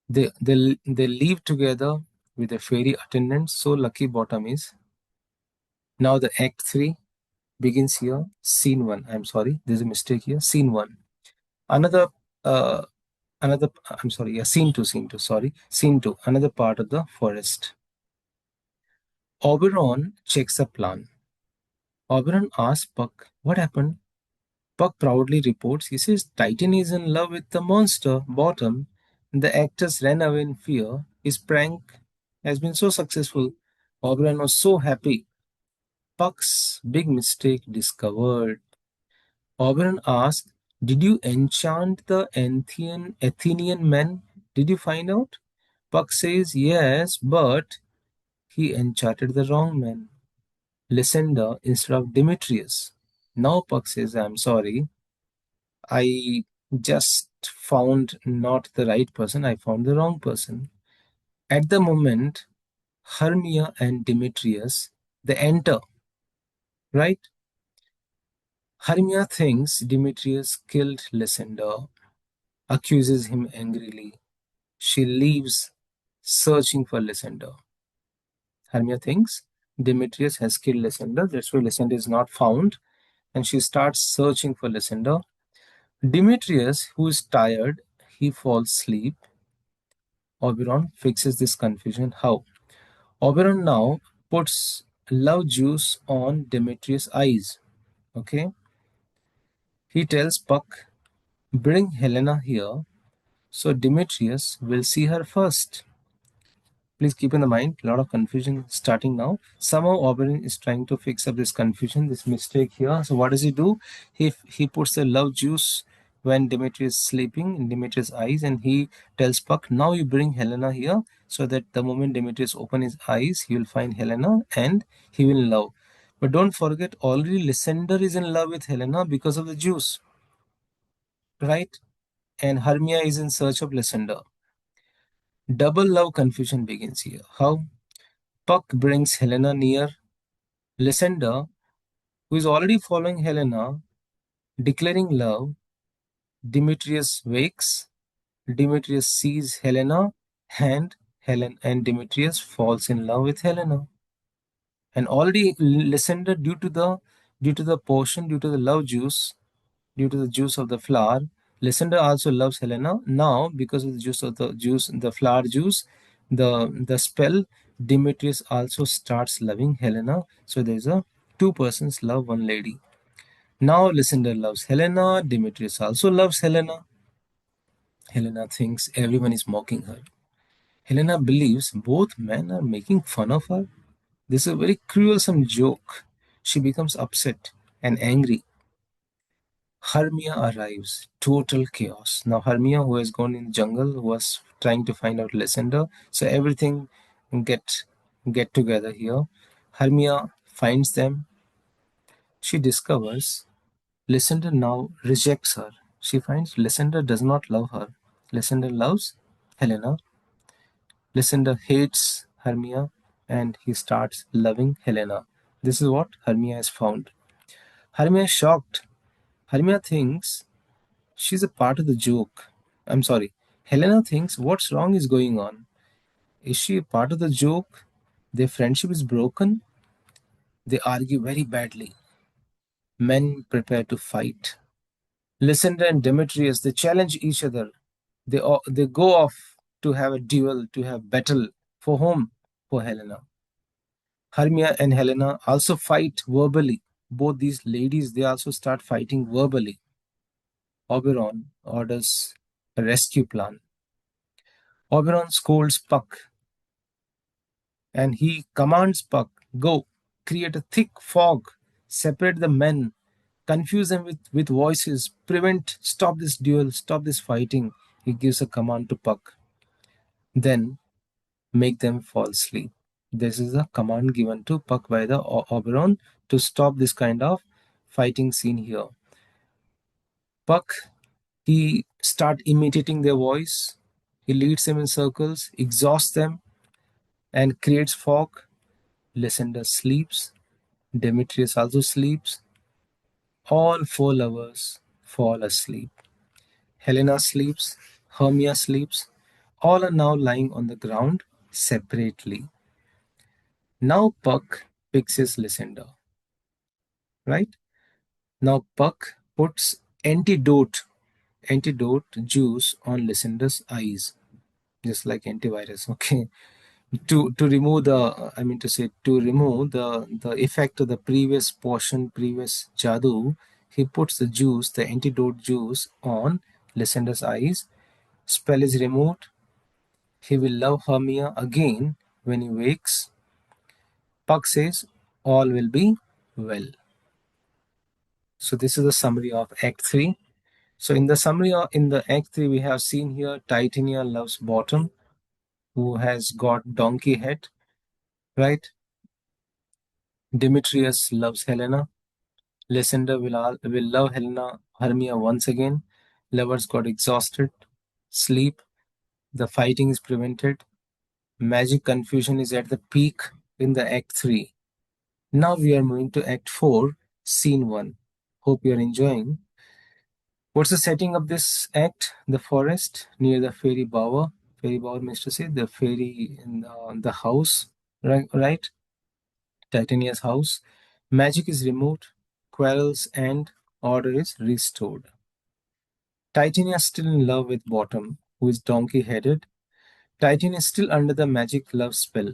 They leave together with the fairy attendants. So lucky Bottom is. Now the Act 3 begins here. Scene 1. I'm sorry, there's a mistake here. Scene 1. Another uh another I'm sorry, yeah, scene 2, sorry. Scene 2. Another part of the forest. Oberon checks the plan. Oberon asks Puck, what happened? Puck proudly reports, he says Titan is in love with the monster, Bottom. The actors ran away in fear. His prank has been so successful. Oberon was so happy. Puck's big mistake discovered. Oberon asked, did you enchant the Athenian men? Did you find out? Puck says, yes, but he enchanted the wrong man. Lysander instead of Demetrius. Now Puck says, I'm sorry. I just found not the right person. I found the wrong person. At the moment, Hermia and Demetrius, they enter, right? Hermia thinks Demetrius killed Lysander, accuses him angrily. She leaves searching for Lysander. Hermia thinks Demetrius has killed Lysander. That's why Lysander is not found. And she starts searching for Lysander. Demetrius, who is tired, he falls asleep. Oberon fixes this confusion. How? Oberon now puts love juice on Demetrius' eyes. Okay? He tells Puck, bring Helena here so Demetrius will see her first. Please keep in the mind, a lot of confusion starting now. Somehow Oberyn is trying to fix up this confusion, this mistake here. So what does he do? He puts the love juice when Demetrius is sleeping in Demetrius' eyes, and he tells Puck, now you bring Helena here so that the moment Demetrius opens his eyes, he will find Helena and he will love. But don't forget, already Lysander is in love with Helena because of the juice, right? And Hermia is in search of Lysander. Double love confusion begins here. How? Puck brings Helena near Lysander, who is already following Helena, declaring love. Demetrius wakes. Demetrius sees Helena, and Helen and Demetrius falls in love with Helena. And already Lysander, due to the potion, due to the love juice, due to the juice of the flower, Lysander also loves Helena. Now, because of the the flower juice, the spell, Demetrius also starts loving Helena. So there's a two persons love one lady. Now Lysander loves Helena. Demetrius also loves Helena. Helena thinks everyone is mocking her. Helena believes both men are making fun of her. This is a very cruelsome joke. She becomes upset and angry. Hermia arrives. Total chaos. Now Hermia, who has gone in the jungle, was trying to find out Lysander. So everything get get together here. Hermia finds them. She discovers Lysander now rejects her. She finds Lysander does not love her. Lysander loves Helena. Lysander hates Hermia and he starts loving Helena. This is what Hermia has found. Hermia is shocked. Hermia thinks she's a part of the joke. I'm sorry. Helena thinks what's wrong is going on. Is she a part of the joke? Their friendship is broken. They argue very badly. Men prepare to fight. Lysander and Demetrius, they challenge each other. They go off to have a duel, to have battle. For whom? For Helena. Hermia and Helena also fight verbally. Both these ladies, they also start fighting verbally. Oberon orders a rescue plan. Oberon scolds Puck and he commands Puck, go, create a thick fog, separate the men, confuse them with voices, stop this duel, stop this fighting. He gives a command to Puck. Then make them fall asleep. This is a command given to Puck by the Oberon to stop this kind of fighting scene here. Puck, he start imitating their voice. He leads them in circles, exhausts them, and creates fog. Lysander sleeps. Demetrius also sleeps. All four lovers fall asleep. Helena sleeps. Hermia sleeps. All are now lying on the ground separately. Now Puck picks his Lysander, right? Now Puck puts antidote juice on Lysander's eyes, just like antivirus. Okay, to remove the to remove the effect of the previous portion, previous jadoo, he puts the antidote juice on Lysander's eyes. Spell is removed. He will love Hermia again when he wakes. Puck says all will be well. So this is the summary of Act 3. So in the summary in the Act 3, we have seen here Titania loves Bottom, who has got donkey head, right? Demetrius loves Helena. Lysander will love Hermia once again. Lovers got exhausted. Sleep. The fighting is prevented. Magic confusion is at the peak in the Act 3. Now we are moving to Act 4, Scene 1. Hope you are enjoying. What's the setting of this act? The forest near the fairy bower. Fairy bower means to say the fairy in the house, right? Titania's house. Magic is removed, quarrels and order is restored. Titania is still in love with Bottom, who is donkey-headed. Titania is still under the magic love spell.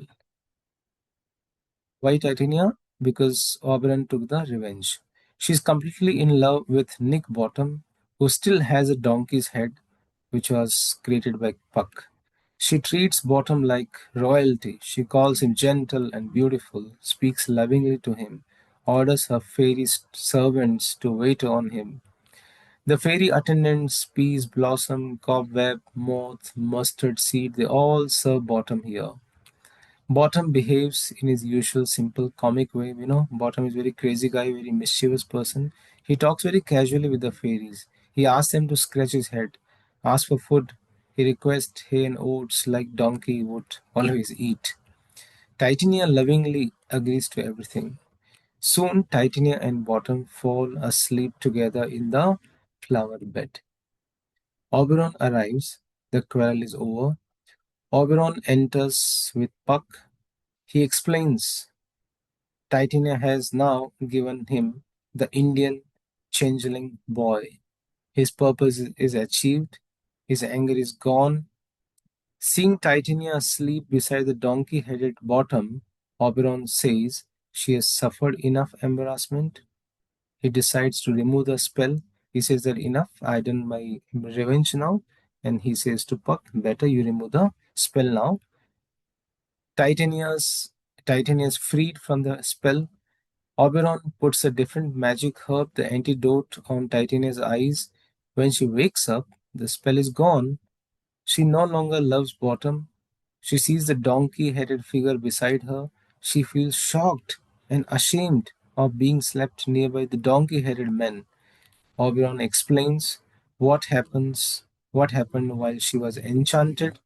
Why Titania? Because Oberon took the revenge. She's completely in love with Nick Bottom, who still has a donkey's head, which was created by Puck. She treats Bottom like royalty. She calls him gentle and beautiful, speaks lovingly to him, orders her fairy servants to wait on him. The fairy attendants, peas, blossom, cobweb, moth, mustard seed, they all serve Bottom here. Bottom behaves in his usual simple comic way. Bottom is very crazy guy, very mischievous person. He talks very casually with the fairies. He asks them to scratch his head, asks for food. He requests hay and oats like donkey would always eat. Titania lovingly agrees to everything. Soon Titania and Bottom fall asleep together in the flower bed. Oberon arrives. The quarrel is over. Oberon enters with Puck. He explains Titania has now given him the Indian changeling boy. His purpose is achieved. His anger is gone. Seeing Titania asleep beside the donkey-headed Bottom, Oberon says she has suffered enough embarrassment. He decides to remove the spell. He says that enough, I done my revenge now. And he says to Puck, better you remove the spell now. Titania's Titania's freed from the spell. Oberon puts a different magic herb, the antidote, on Titania's eyes. When she wakes up, the spell is gone. She no longer loves Bottom. She sees the donkey-headed figure beside her. She feels shocked and ashamed of being slept near by the donkey-headed men. Oberon explains what happened while she was enchanted.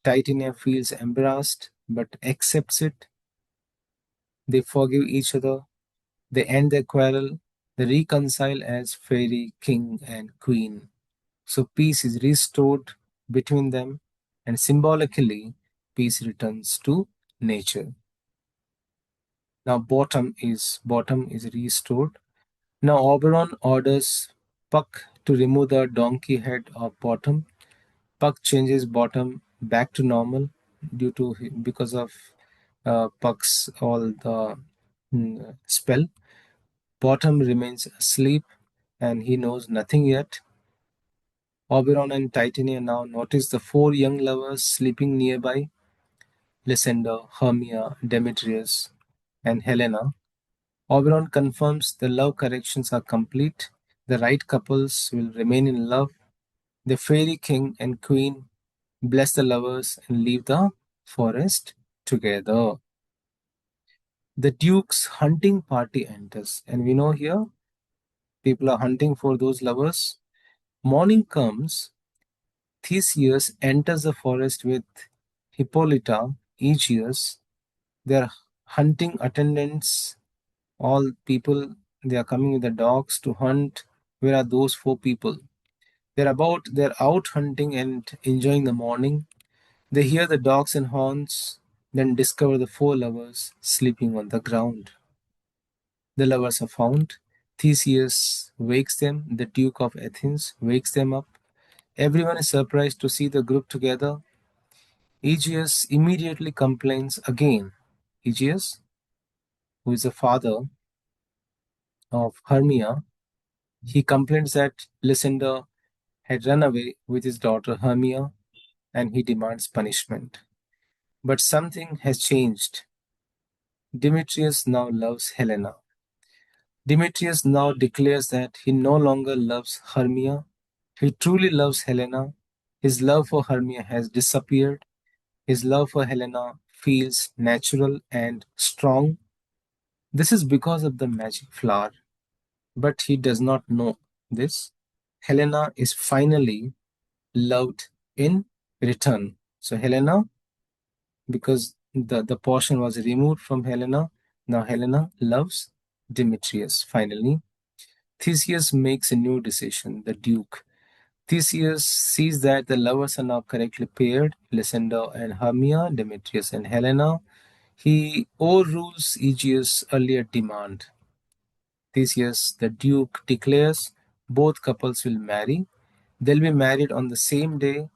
Titania feels embarrassed but accepts it. They forgive each other, they end their quarrel, they reconcile as fairy king and queen. So peace is restored between them, and symbolically, peace returns to nature. Now bottom is restored. Now Oberon orders Puck to remove the donkey head of Bottom. Puck changes Bottom back to normal because of Puck's all the spell. Bottom remains asleep and he knows nothing yet. Oberon and Titania now notice the four young lovers sleeping nearby: Lysander, Hermia, Demetrius, and Helena. Oberon confirms the love corrections are complete. The right couples will remain in love. The fairy king and queen bless the lovers and leave the forest together. The duke's hunting party enters, and we know here people are hunting for those lovers. Morning comes. Theseus enters the forest with Hippolyta, Aegeus. Their hunting attendants, all people, they are coming with the dogs to hunt. Where are those four people? They're out hunting and enjoying the morning. They hear the dogs and horns, then discover the four lovers sleeping on the ground. The lovers are found. Theseus wakes them, the Duke of Athens wakes them up. Everyone is surprised to see the group together. Aegeus immediately complains again. Aegeus, who is the father of Hermia, he complains that Lysander had run away with his daughter Hermia and he demands punishment. But something has changed. Demetrius now loves Helena. Demetrius now declares that he no longer loves Hermia. He truly loves Helena. His love for Hermia has disappeared. His love for Helena feels natural and strong. This is because of the magic flower. But he does not know this. Helena is finally loved in return. So Helena, because the portion was removed from Helena, now Helena loves Demetrius finally. Theseus makes a new decision, the Duke. Theseus sees that the lovers are now correctly paired, Lysander and Hermia, Demetrius and Helena. He overrules Aegeus' earlier demand. Theseus, the Duke, declares both couples will marry. They'll be married on the same day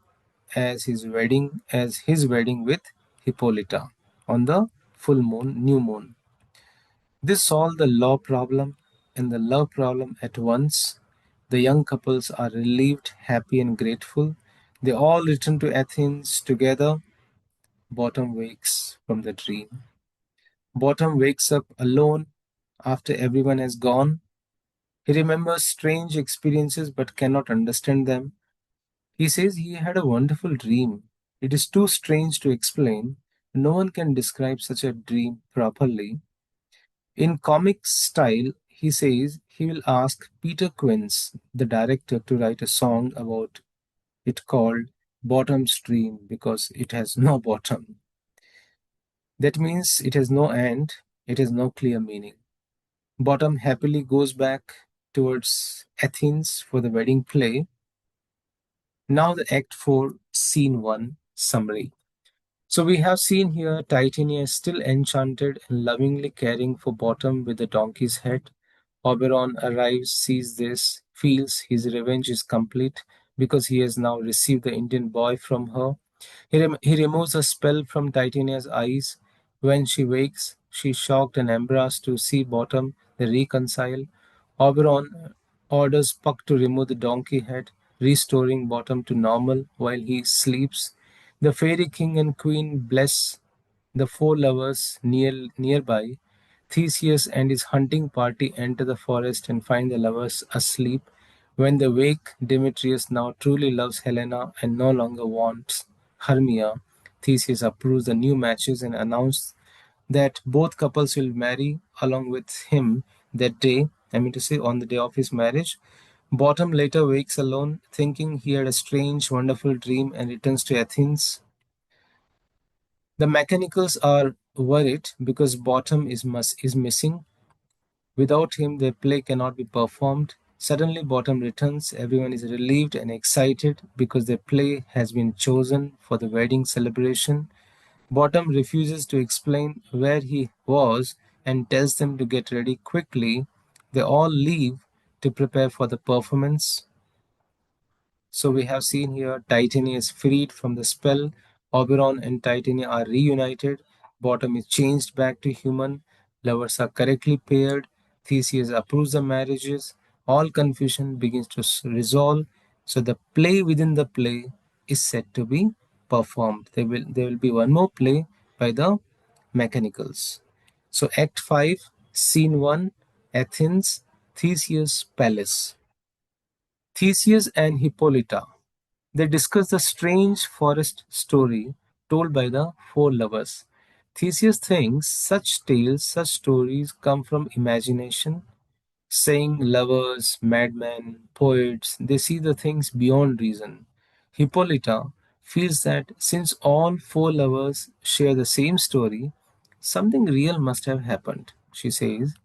as his wedding with Hippolyta on the full moon, new moon. This solved the law problem and the love problem at once. The young couples are relieved, happy, and grateful. They all return to Athens together. Bottom wakes from the dream. Bottom wakes up alone after everyone has gone. He remembers strange experiences but cannot understand them. He says he had a wonderful dream. It is too strange to explain. No one can describe such a dream properly. In comic style, he says he will ask Peter Quince, the director, to write a song about it called Bottom Stream because it has no bottom. That means it has no end, it has no clear meaning. Bottom happily goes back towards Athens for the wedding play. Now the Act 4, Scene 1 summary. So we have seen here Titania is still enchanted and lovingly caring for Bottom with the donkey's head. Oberon arrives, sees this, feels his revenge is complete because he has now received the Indian boy from her. He removes a spell from Titania's eyes. When she wakes, she is shocked and embarrassed to see Bottom. They reconcile. Oberon orders Puck to remove the donkey head, restoring Bottom to normal while he sleeps. The fairy king and queen bless the four lovers nearby. Theseus and his hunting party enter the forest and find the lovers asleep. When they wake, Demetrius now truly loves Helena and no longer wants Hermia. Theseus approves the new matches and announces that both couples will marry along with him that day. I mean to say, on the day of his marriage. Bottom later wakes alone, thinking he had a strange, wonderful dream and returns to Athens. The mechanicals are worried because Bottom is missing. Without him, the play cannot be performed. Suddenly, Bottom returns. Everyone is relieved and excited because their play has been chosen for the wedding celebration. Bottom refuses to explain where he was and tells them to get ready quickly. They all leave to prepare for the performance. So we have seen here Titania is freed from the spell. Oberon and Titania are reunited. Bottom is changed back to human. Lovers are correctly paired. Theseus approves the marriages. All confusion begins to resolve. So the play within the play is set to be performed. There will be one more play by the mechanicals. So Act 5, Scene 1, Athens, Theseus' Palace. Theseus and Hippolyta. They discuss the strange forest story told by the four lovers. Theseus thinks such tales, such stories come from imagination, saying lovers, madmen, poets, they see the things beyond reason. Hippolyta feels that since all four lovers share the same story, something real must have happened. She says,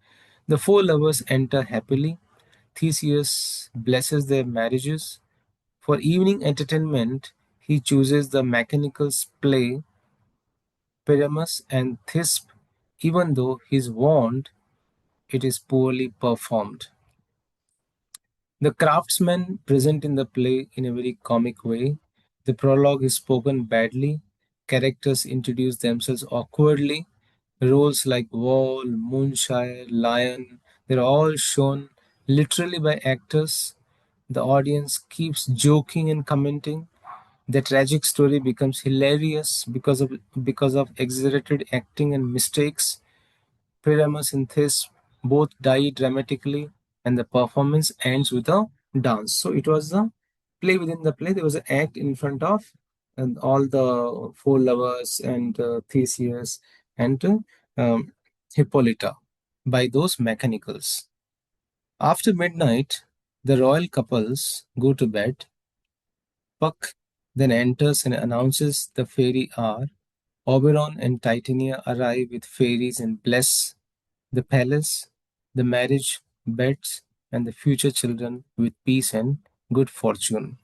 the four lovers enter happily. Theseus blesses their marriages. For evening entertainment, he chooses the mechanicals play Pyramus and Thisbe, even though he is warned it is poorly performed. The craftsmen present in the play in a very comic way. The prologue is spoken badly. Characters introduce themselves awkwardly. Roles like Wall, Moonshire, Lion, they're all shown literally by actors. The audience keeps joking and commenting. The tragic story becomes hilarious because of exaggerated acting and mistakes. Pyramus and Thisbe both die dramatically, and the performance ends with a dance. So it was a play within the play. There was an act in front of and all the four lovers and Theseus and um, Hippolyta by those mechanicals. After midnight, the royal couples go to bed. Puck then enters and announces the fairy hour. Oberon and Titania arrive with fairies and bless the palace, the marriage beds, and the future children with peace and good fortune.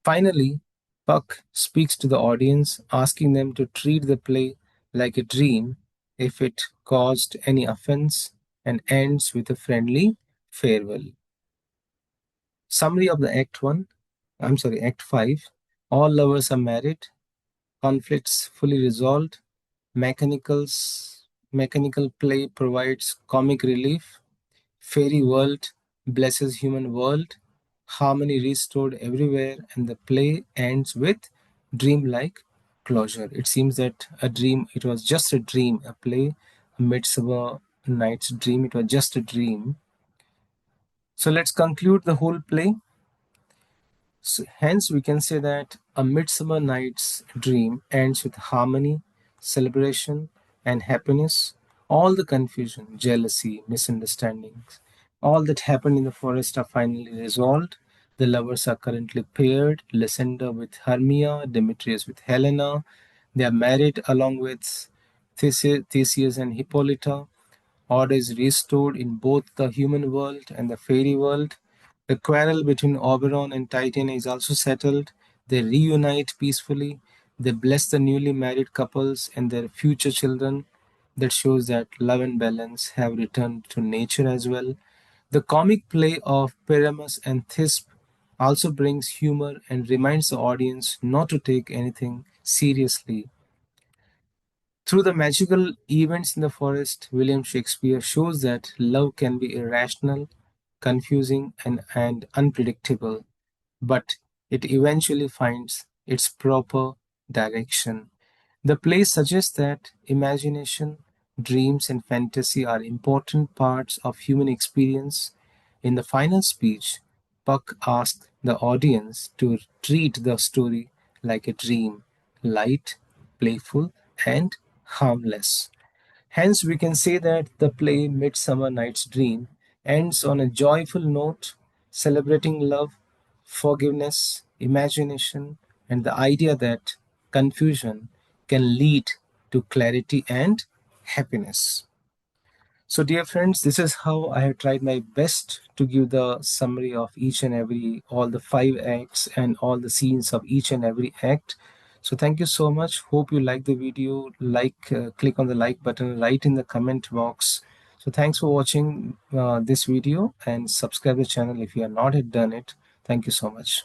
Finally, Puck speaks to the audience, asking them to treat the play like a dream if it caused any offense, and ends with a friendly farewell. Summary of the Act 5. All lovers are married, conflicts fully resolved, mechanical play provides comic relief, fairy world blesses human world, harmony restored everywhere, and the play ends with dreamlike closure. It seems that it was just a dream, a play, a Midsummer Night's Dream, it was just a dream. So let's conclude the whole play. So hence, we can say that A Midsummer Night's Dream ends with harmony, celebration, and happiness. All the confusion, jealousy, misunderstandings, all that happened in the forest are finally resolved. The lovers are currently paired, Lysander with Hermia, Demetrius with Helena. They are married along with Theseus and Hippolyta. Order is restored in both the human world and the fairy world. The quarrel between Oberon and Titan is also settled. They reunite peacefully. They bless the newly married couples and their future children. That shows that love and balance have returned to nature as well. The comic play of Pyramus and Thisbe also brings humor and reminds the audience not to take anything seriously. Through the magical events in the forest, William Shakespeare shows that love can be irrational, confusing, and unpredictable, but it eventually finds its proper direction. The play suggests that imagination, dreams, and fantasy are important parts of human experience. In the final speech, Puck asked the audience to treat the story like a dream, light, playful, and harmless. Hence, we can say that the play Midsummer Night's Dream ends on a joyful note, celebrating love, forgiveness, imagination, and the idea that confusion can lead to clarity and happiness. So, dear friends, this is how I have tried my best to give the summary of each and every, all the five acts and all the scenes of each and every act. So, thank you so much. Hope you like the video. Click on the like button, write in the comment box. So, thanks for watching this video and subscribe the channel if you have not yet done it. Thank you so much.